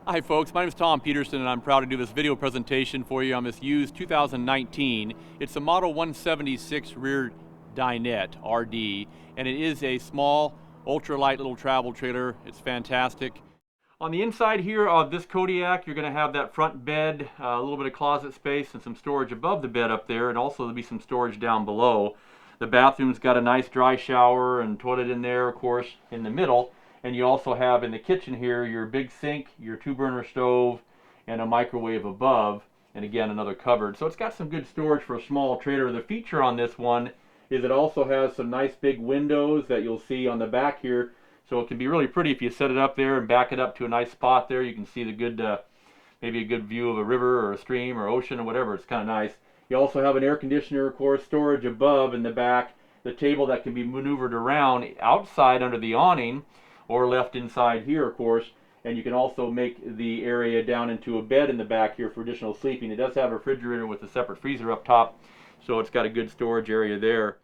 Hi folks, my name is Tom.Peterson and I'm proud to do this video presentation for you on this used 2019. It's a Model 176 rear dinette, RD, and it is a small, ultralight little travel trailer. It's fantastic. On the inside here of this Kodiak, you're going to have that front bed, a little bit of closet space and some storage above the bed up there, and also there'll be some storage down below. The bathroom's got a nice dry shower and toilet in there, of course, in the middle. And you also have in the kitchen here your big sink, your 2-burner stove, and a microwave above, and again another cupboard. So it's got some good storage for a small trailer. The feature on this one is it also has some nice big windows that you'll see on the back here. So it can be really pretty if you set it up there and back it up to a nice spot there. You can see the good, maybe a good view of a river or a stream or ocean or whatever. It's kind of nice. You also have an air conditioner, of course, storage above in the back. The table that can be maneuvered around outside under the awning, or left inside here, of course, and you can also make the area down into a bed in the back here for additional sleeping. It does have a refrigerator with a separate freezer up top, so it's got a good storage area there.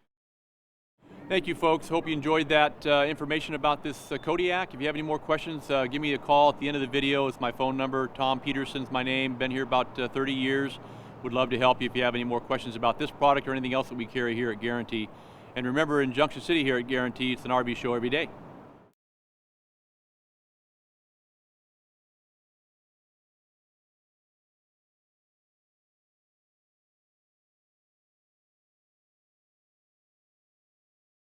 Thank you folks, hope you enjoyed that information about this Kodiak. If you have any more questions, give me a call at the end of the video. It's my phone number. Tom Peterson's my name, been here about 30 years. Would love to help you if you have any more questions about this product or anything else that we carry here at Guaranty. And remember, in Junction City here at Guaranty, it's an RV show every day.